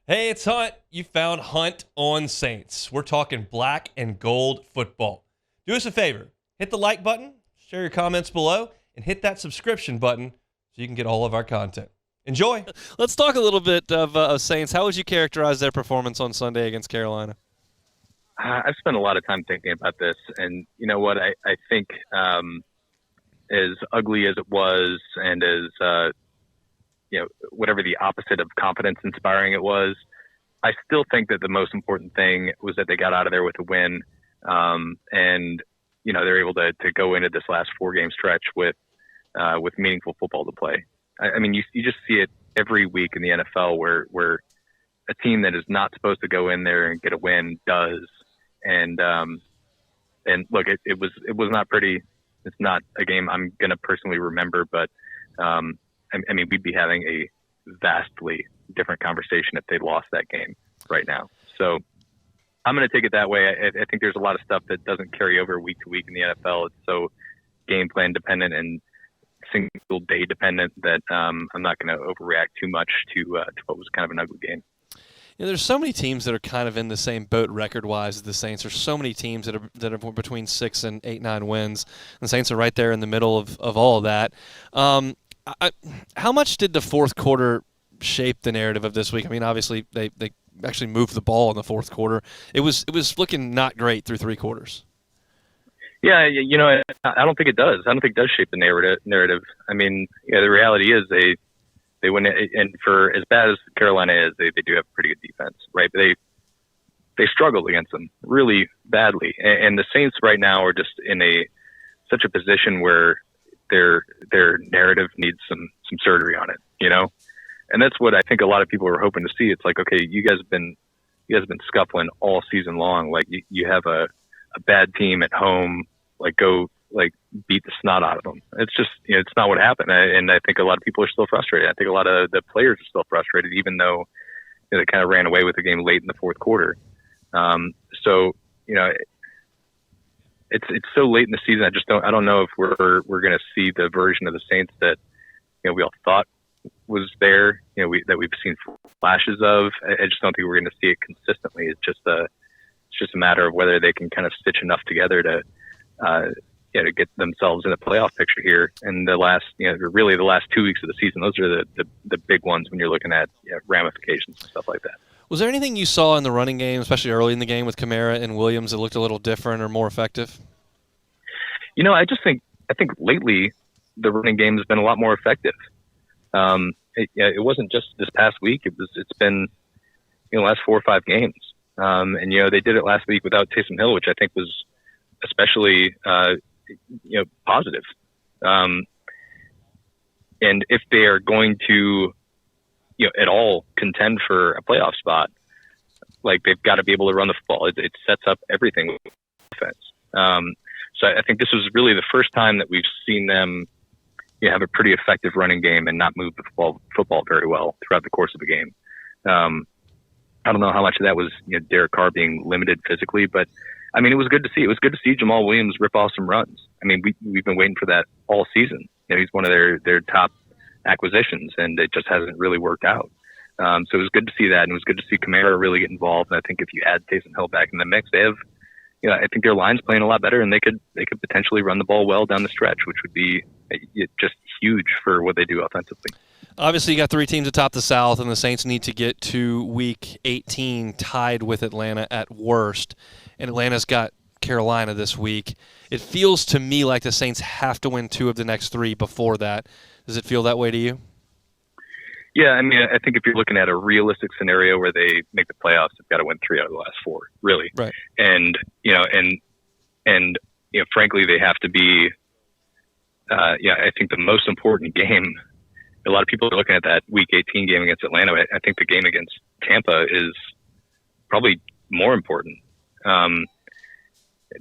Hey, it's Hunt. You found Hunt on Saints. We're talking black and gold football. Do us a favor. Hit the like button, share your comments below, and hit that subscription button so you can get all of our content. Enjoy. Let's talk a little bit of Saints. How would you characterize their performance on Sunday against Carolina? I've spent a lot of time thinking about this, and you know what? I think as ugly as it was, and as whatever the opposite of confidence inspiring it was, I still think that the most important thing was that they got out of there with a win, and they're able to go into this last 4-game stretch with meaningful football to play. I mean, you just see it every week in the NFL where a team that is not supposed to go in there and get a win does. And look, it was not pretty. It's not a game I'm going to personally remember, but I mean, we'd be having a vastly different conversation if they lost that game right now. So I'm going to take it that way. I think there's a lot of stuff that doesn't carry over week to week in the NFL. It's so game plan dependent and single day dependent that I'm not going to overreact too much to what was kind of an ugly game. There's so many teams that are kind of in the same boat record-wise as the Saints. There's so many teams that are between 6 and 8, 9 wins. The Saints are right there in the middle of all of that. How much did the fourth quarter shape the narrative of this week? I mean, obviously they actually moved the ball in the fourth quarter. It was looking not great through 3 quarters. Yeah, I don't think it does. I don't think it does shape the narrative. I mean, the reality is they win it, and for as bad as Carolina is, they do have pretty good defense, right? But they struggled against them really badly, and the Saints right now are just in such a position where their narrative needs some surgery on it, and that's what I think a lot of people are hoping to see. It's like, okay, you guys have been scuffling all season long. Like you have a bad team at home, go beat the snot out of them. It's just, it's not what happened. And I think a lot of people are still frustrated. I think a lot of the players are still frustrated, even though they kind of ran away with the game late in the fourth quarter. So it's so late in the season. I don't know if we're going to see the version of the Saints that, we all thought was there, that we've seen flashes of. I just don't think we're going to see it consistently. It's just a matter of whether they can kind of stitch enough together to get themselves in the playoff picture here. And really the last 2 weeks of the season, those are the big ones when you're looking at ramifications and stuff like that. Was there anything you saw in the running game, especially early in the game with Kamara and Williams, that looked a little different or more effective? I think lately the running game has been a lot more effective. It wasn't just this past week. It's been the last 4 or 5 games. And they did it last week without Taysom Hill, which I think was especially positive. And if they are going to at all contend for a playoff spot, they've got to be able to run the football. It sets up everything with defense. So I think this was really the first time that we've seen them have a pretty effective running game and not move the football very well throughout the course of the game. I don't know how much of that was Derek Carr being limited physically, but I mean, it was good to see. It was good to see Jamal Williams rip off some runs. I mean, we've been waiting for that all season. He's one of their top acquisitions, and it just hasn't really worked out. So it was good to see that, and it was good to see Kamara really get involved. And I think if you add Taysom Hill back in the mix, they have, I think their line's playing a lot better, and they could potentially run the ball well down the stretch, which would be just huge for what they do offensively. Obviously, you got 3 teams atop the South, and the Saints need to get to Week 18 tied with Atlanta at worst. And Atlanta's got Carolina this week. It feels to me like the Saints have to win 2 of the next 3 before that. Does it feel that way to you? Yeah, I mean, I think if you're looking at a realistic scenario where they make the playoffs, they've got to win 3 out of the last 4, really. Right. And frankly, they have to be. I think the most important game. A lot of people are looking at that Week 18 game against Atlanta. I think the game against Tampa is probably more important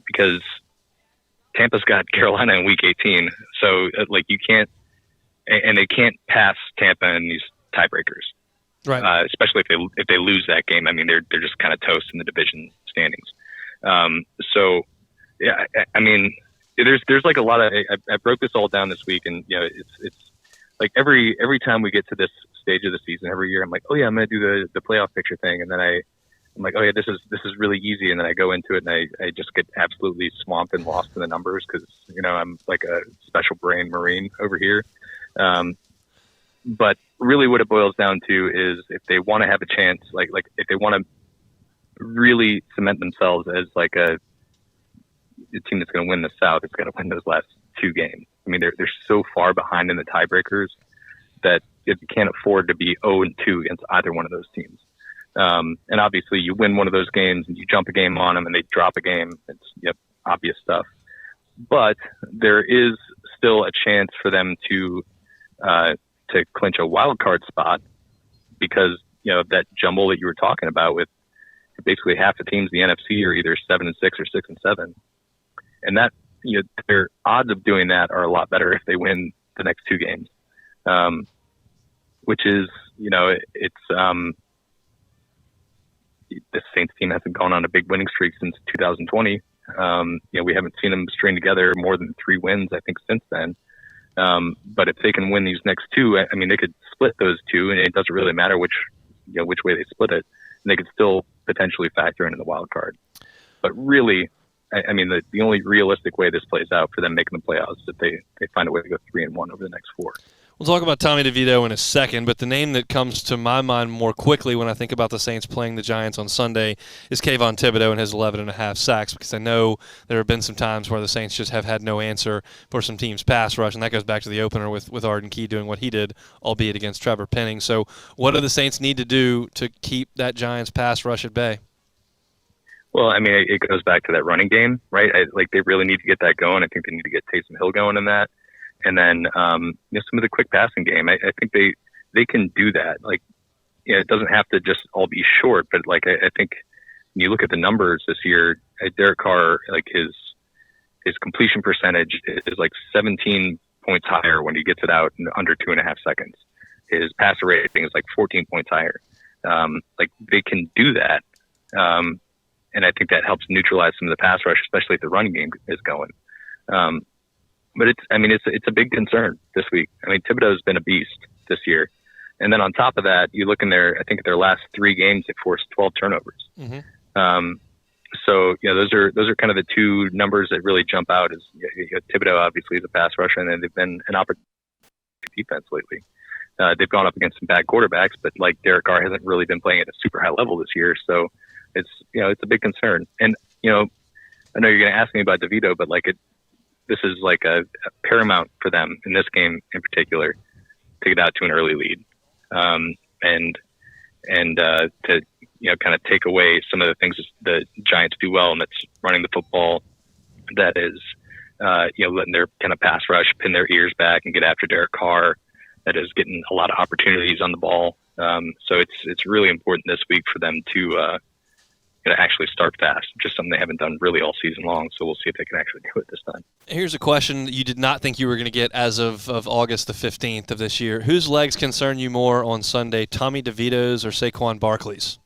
because Tampa's got Carolina in Week 18. So, you can't – and they can't pass Tampa in these tiebreakers. Right. Especially if they lose that game. I mean, they're just kind of toast in the division standings. I mean, there's a lot of – I broke this all down this week, and, it's like every time we get to this stage of the season every year. I'm like, oh yeah, I'm going to do the playoff picture thing. And then I'm like, oh yeah, this is really easy. And then I go into it and I just get absolutely swamped and lost in the numbers because, I'm like a special brain Marine over here. But really what it boils down to is if they want to have a chance, like if they want to really cement themselves as like a team that's going to win the South, it's going to win those last 2 games. I mean, they're so far behind in the tiebreakers that you can't afford to be 0-2 against either one of those teams. And obviously you win one of those games and you jump a game on them and they drop a game. It's obvious stuff. But there is still a chance for them to clinch a wild card spot because, that jumble that you were talking about with basically half the teams in the NFC are either 7-6 or 6-7. And that, their odds of doing that are a lot better if they win the next 2 games. Which is, it's, the Saints team hasn't gone on a big winning streak since 2020. We haven't seen them string together more than 3 wins, I think, since then. But if they can win these next 2, I mean, they could split those 2 and it doesn't really matter which way they split it. And they could still potentially factor into the wild card. But really, I mean, the only realistic way this plays out for them making the playoffs is if they find a way to go 3-1 over the next 4. We'll talk about Tommy DeVito in a second, but the name that comes to my mind more quickly when I think about the Saints playing the Giants on Sunday is Kayvon Thibodeau and his 11.5 sacks, because I know there have been some times where the Saints just have had no answer for some teams' pass rush, and that goes back to the opener with Arden Key doing what he did, albeit against Trevor Penning. So what do the Saints need to do to keep that Giants pass rush at bay? Well, I mean, it goes back to that running game, right? They really need to get that going. I think they need to get Taysom Hill going in that. And then, some of the quick passing game, I think they can do that. It doesn't have to just all be short, but I think when you look at the numbers this year, Derek Carr, his completion percentage is 17 points higher when he gets it out in under 2.5 seconds. His passer rating is 14 points higher. They can do that. And I think that helps neutralize some of the pass rush, especially if the running game is going. But it's a big concern this week. I mean, Thibodeau's been a beast this year. And then on top of that, you look in I think their last 3 games, they forced 12 turnovers. Mm-hmm. So, those are kind of the 2 numbers that really jump out. Is Thibodeau obviously is a pass rusher, and then they've been an opportunity defense lately. They've gone up against some bad quarterbacks, but Derek Carr hasn't really been playing at a super high level this year. So it's a big concern. And, I know you're going to ask me about DeVito, but this is a paramount for them in this game in particular to get out to an early lead, and to kind of take away some of the things the Giants do well, and that's running the football. That is, letting their kind of pass rush pin their ears back and get after Derek Carr. That is getting a lot of opportunities on the ball. So it's really important this week for them to actually start fast, just something they haven't done really all season long. So we'll see if they can actually do it this time. Here's a question you did not think you were going to get as of August the 15th of this year. Whose legs concern you more on Sunday, Tommy DeVito's or Saquon Barkley's?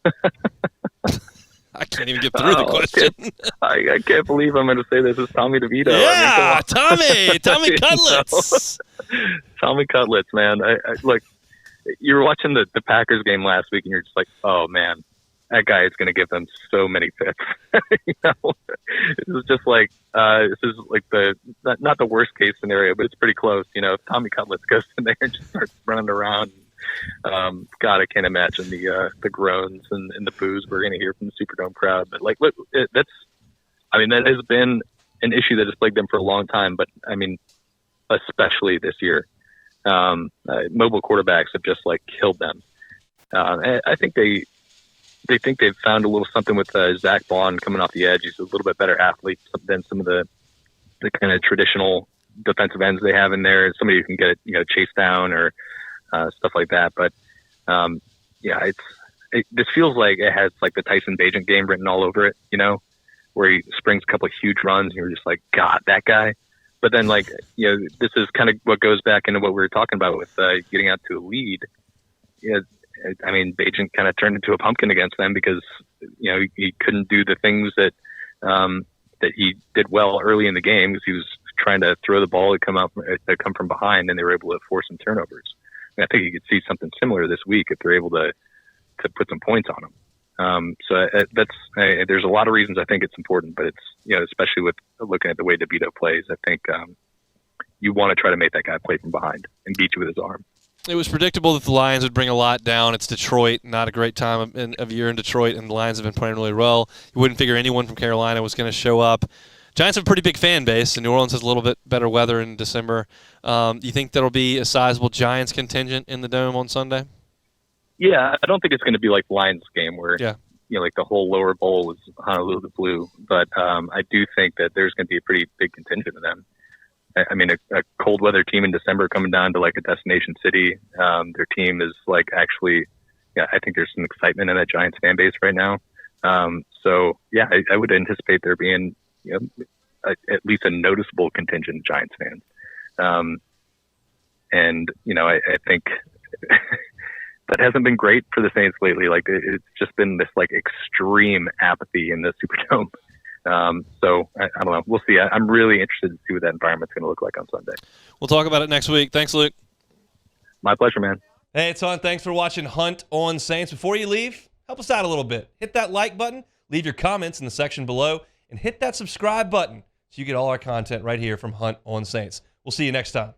I can't even get through the question. I can't believe I'm going to say this is Tommy DeVito. Yeah, Tommy Cutlets. Tommy Cutlets, man. I look, you were watching the Packers game last week, and you're just like, oh, man. That guy is going to give them so many picks. This is just this is the not the worst case scenario, but it's pretty close. If Tommy Cutlets goes in there and just starts running around, God, I can't imagine the groans and the boos we're going to hear from the Superdome crowd. But look, that has been an issue that has plagued them for a long time. But I mean, especially this year, mobile quarterbacks have just killed them. I think they think they've found a little something with Zach Vaughn coming off the edge. He's a little bit better athlete than some of the kind of traditional defensive ends they have in there. Somebody who can get chased down or stuff like that. But this feels like it has the Tyson Bagent game written all over it. Where he springs a couple of huge runs, and you're just like, God, that guy. But then this is kind of what goes back into what we were talking about with getting out to a lead. I mean, Bagent kind of turned into a pumpkin against them because, he couldn't do the things that he did well early in the game because he was trying to throw the ball to come from behind, and they were able to force some turnovers. I think you could see something similar this week if they're able to put some points on them. There's a lot of reasons I think it's important, but it's, especially with looking at the way DeVito plays, I think you want to try to make that guy play from behind and beat you with his arm. It was predictable that the Lions would bring a lot down. It's Detroit, not a great time of year in Detroit, and the Lions have been playing really well. You wouldn't figure anyone from Carolina was going to show up. Giants have a pretty big fan base, and New Orleans has a little bit better weather in December. You think there'll be a sizable Giants contingent in the Dome on Sunday? Yeah, I don't think it's going to be like the Lions game where, like the whole lower bowl is Honolulu Blue. But I do think that there's going to be a pretty big contingent of them. I mean, a cold weather team in December coming down to like a destination city. Their team is like actually, I think there's some excitement in that Giants fan base right now. I would anticipate there being, at least a noticeable contingent of Giants fans. I think that hasn't been great for the Saints lately. Like it's just been this like extreme apathy in the Superdome. I don't know. We'll see. I'm really interested to see what that environment's going to look like on Sunday. We'll talk about it next week. Thanks, Luke. My pleasure, man. Hey, it's on. Thanks for watching Hunt on Saints. Before you leave, help us out a little bit. Hit that like button, leave your comments in the section below, and hit that subscribe button so you get all our content right here from Hunt on Saints. We'll see you next time.